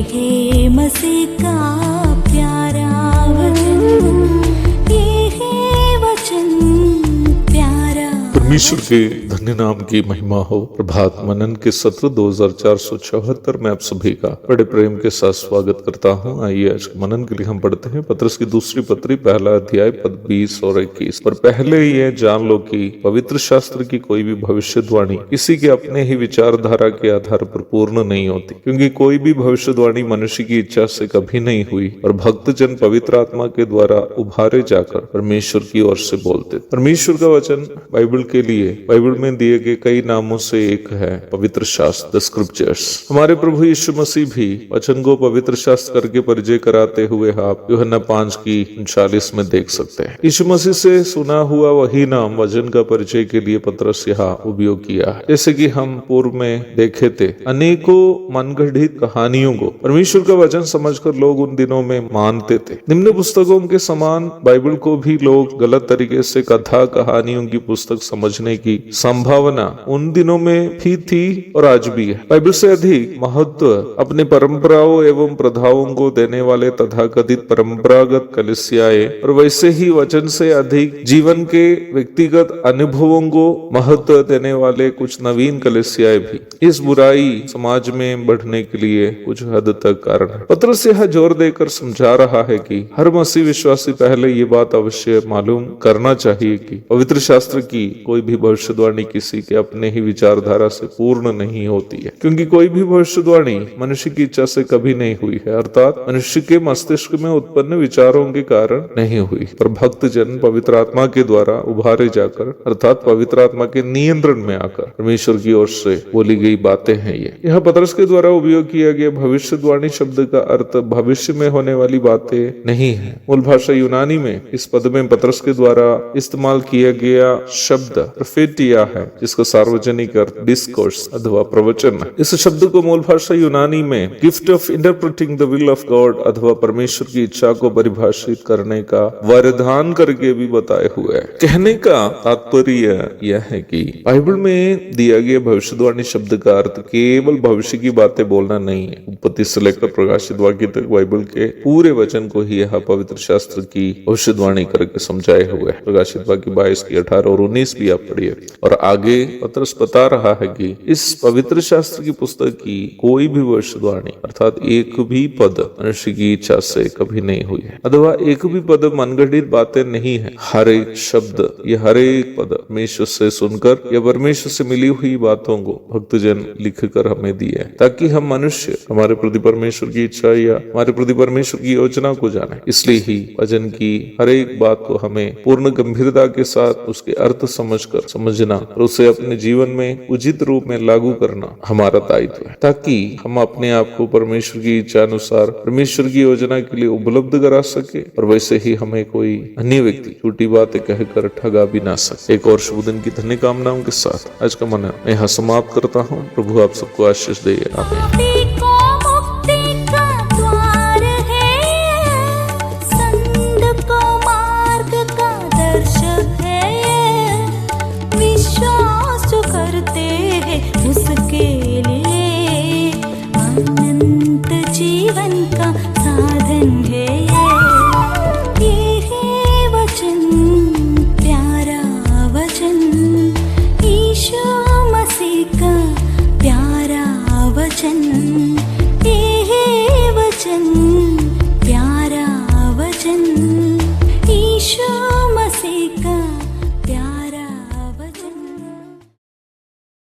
है मसीह का प्यारा वचन, ये है वचन प्यारा। परमेश्वर के धन्य नाम की महिमा हो। प्रभात मनन के सत्र 2474 में आप सभी का बड़े प्रेम के साथ स्वागत करता हूं। आइए आज के मनन के लिए हम पढ़ते हैं पत्रस की दूसरी पत्री, पहला अध्याय, पद 20 और 21। पर पहले ये जान लो कि पवित्र शास्त्र की कोई भी भविष्यवाणी किसी के अपने ही विचारधारा के आधार पर पूर्ण नहीं होती, क्योंकि कोई भी भविष्यवाणी मनुष्य की इच्छा से कभी नहीं हुई और भक्त जन पवित्र आत्मा के द्वारा उभारे जाकर परमेश्वर की ओर से बोलते। परमेश्वर का वचन बाइबल के लिए बाइबल में दिए गए कई नामों से एक है पवित्र शास्त्र, द स्क्रिप्चर्स। हमारे प्रभु यीशु मसीह भी वचन को पवित्र शास्त्र करके परिचय कराते हुए आप यूहन्ना 5:39 में देख सकते हैं। यीशु मसीह से सुना हुआ वही नाम वचन का परिचय के लिए पतरस यहाँ उपयोग किया है। जैसे कि हम पूर्व में देखे थे, अनेकों मनगढ़ित कहानियों को परमेश्वर का वचन समझकर लोग उन दिनों में मानते थे। निम्न पुस्तकों के समान बाइबल को भी लोग गलत तरीके से कथा कहानियों की पुस्तक समझने की संभावना उन दिनों में भी थी और आज भी है। बाइबल से अधिक महत्व अपने परंपराओं एवं प्रथाओं को देने वाले तथाकथित परंपरागत कलीसियाएं और वैसे ही वचन से अधिक जीवन के व्यक्तिगत अनुभवों को महत्व देने वाले कुछ नवीन कलीसियाएं भी इस बुराई समाज में बढ़ने के लिए कुछ हद तक कारण है। पतरस यह जोर देकर समझा रहा है कि हर मसीह विश्वासी पहले ये बात अवश्य मालूम करना चाहिए कि पवित्र शास्त्र की कोई भी भविष्यवाणी किसी के अपने ही विचारधारा से पूर्ण नहीं होती है, क्योंकि कोई भी भविष्यवाणी मनुष्य की इच्छा से कभी नहीं हुई है, अर्थात मनुष्य के मस्तिष्क में उत्पन्न विचारों के कारण नहीं हुई, पर भक्त जन पवित्र आत्मा के द्वारा उभारे जाकर अर्थात पवित्र आत्मा के नियंत्रण में आकर परमेश्वर की ओर से बोली गई बातें हैं। ये यह पतरस के द्वारा उपयोग किया गया भविष्यवाणी शब्द का अर्थ भविष्य में होने वाली बातें नहीं है। मूल भाषा यूनानी में इस पद में पतरस के द्वारा इस्तेमाल किया गया शब्द प्रोफेटिया है, जिसका सार्वजनिक अर्थ डिस्कोर्स अथवा प्रवचन है। इस शब्द को मूल भाषा यूनानी में gift of interpreting the will of God अथवा परमेश्वर की इच्छा को परिभाषित करने का वरदान करके भी बताए हुए है। कहने का तात्पर्य यह है कि बाइबल में दिया गया भविष्यवाणी शब्द का अर्थ केवल भविष्य की बातें बोलना नहीं है। उत्पत्ति से लेकर प्रकाशित वाक्य तक बाइबल के पूरे वचन को ही यह पवित्र शास्त्र की भविष्यवाणी करके समझाए हुए है। प्रकाशित वाक्य 22 की 18 और 19 भी आप पढ़िए। और आगे पतरस बता रहा है कि इस पवित्र शास्त्र की पुस्तक की कोई भी भविष्यवाणी अर्थात एक भी पद मनुष्य की इच्छा से कभी नहीं हुई है, अथवा एक भी पद मनगढ़ित बातें नहीं है। हर एक शब्द, ये हर एक पद परमेश्वर से सुनकर या परमेश्वर से मिली हुई बातों को भक्तजन लिखकर हमें दिए है, ताकि हम मनुष्य हमारे प्रति परमेश्वर की इच्छा या हमारे प्रति परमेश्वर की योजना को जाने। इसलिए ही वचन की हर एक बात को हमें पूर्ण गंभीरता के साथ उसके अर्थ समझकर समझना और उसे अपने जीवन में उचित रूप में लागू करना हमारा दायित्व है, ताकि हम अपने आप को परमेश्वर की इच्छा अनुसार परमेश्वर की योजना के लिए उपलब्ध करा सके और वैसे ही हमें कोई अन्य व्यक्ति झूठी बातें कहकर ठगा भी ना सके। एक और शुभ दिन की धन्य कामनाओं के साथ आज का मनन मैं यहाँ समाप्त करता हूँ। प्रभु आप सबको आशीष दे। आमीन।